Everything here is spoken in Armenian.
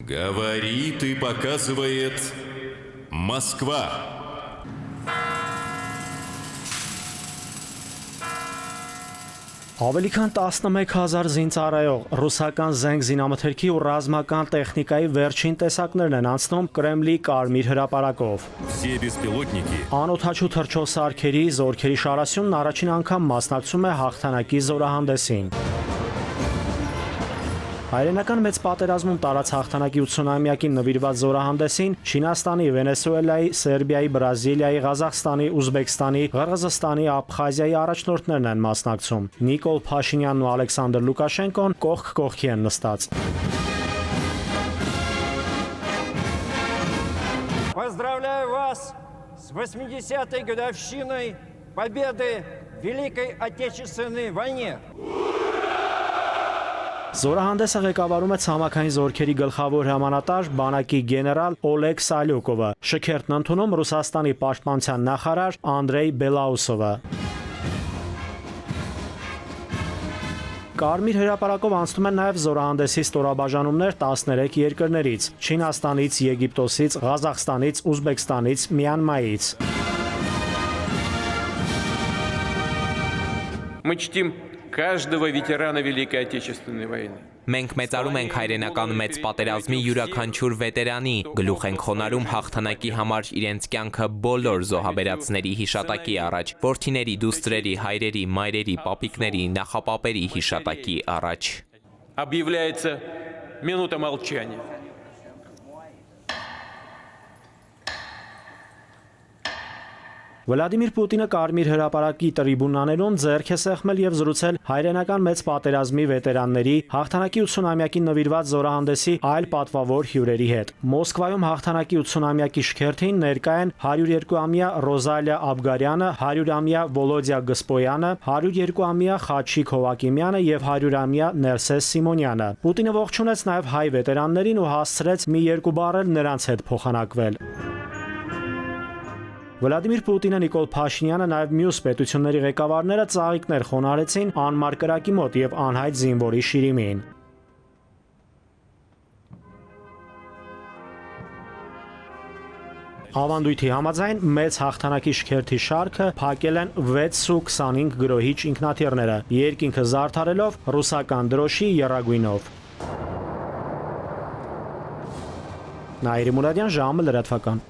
Говорит и показывает Москва. Ավելի քան 11,000 զինծառայող ռուսական զենք զինամթերքի ու ռազմական տեխնիկայի վերջին տեսակներն են անցնում Կրեմլի Կարմիր հրապարակով։ Все беспилотники. Անօդաչու թռչող զորքերի շարասյունն առաջին անգամ մասնակցում է հաղթանակի զորահանդեսին։ Հայրենական մեծ պատերազմում տարած հաղթանակի 80-ամյակին նվիրված զորահանդեսին Չինաստանի, Վենեսուելայի, Սերբիայի, Բրազիլիայի, Ղազախստանի, Ուզբեկստանի, Ղրղզստանի, Աբխազիայի առաջնորդներն են մասնակցում։ Նիկոլ Փաշինյանն ու Ալեքսանդր Լուկաշենկոն կողք կողքի են նստած։ Поздравляю вас с 80-й годовщиной победы в Великой Отечественной войне. Զորահանդեսը ղեկավարում է ցամաքային զորքերի գլխավոր հրամանատար բանակի գեներալ Օլեգ Սալյուկովը, շքերթն ընդունում Ռուսաստանի պաշտպանության նախարար Անդրեյ Բելաուսովը։ Կարմիր հրապարակով անցնում են նաև զորահանդեսի ստորաբաժանումներ 13 երկրներից՝ Չինաստանից, Եգիպտոսից, Ղազախստանից, Ուզբեկստանից, Մյանմարից։ Мы чтим каждого ветерана Великой Отечественной войны. Մենք մեծարում ենք հայրենական մեծ պատերազմի յուրաքանչյուր վետերանի, գլուխ ենք խոնարհում հաղթանակի համար իրենց կյանքը բոլոր զոհաբերածների հիշատակի առաջ, որդիների, դուստրերի, հայրերի, մայրերի, պապիկների, նախապապերի հիշատակի առաջ։ Объявляется минута молчания. Վլադիմիր Պուտինը Կարմիր հրապարակի տրիբունաներում ձեռք է սեղմել եւ զրուցել հայրենական մեծ պատերազմի վետերանների հաղթանակի 80-ամյակին նվիրված զորահանդեսի այլ պատվավոր հյուրերի հետ։ Մոսկվայում հաղթանակի 80-ամյակի շքերթին ներկա են 102-ամյա Ռոզալիա Աբգարյանը, 100-ամյա Վոլոդյա Գսպոյանը, 102-ամյա Խաչիկ Հովակիմյանը եւ 100-ամյա Ներսես Սիմոնյանը։ Պուտինը ողջունեց նաեւ հայ վետերաններին ու հասցրեց մի երկու բառ նրանց հետ փոխանակվել։ Վլադիմիր Պուտինը, Նիկոլ Փաշինյանը, նաև մյուս պետությունների ղեկավարները ծաղիկներ խոնարհեցին անմար կրակի մոտ եւ անհայտ զինվորի շիրիմին։ Ավանդույթի համաձայն մեծ հաղթանակի շքերթի շարքը փակել են 6 Su 25 գրոհիչ ինքնաթիռները, երկինքը զարդարելով ռուսական դրոշի եռագույնով։ Նաիրի Մուրադյան, ժամը լրատվական։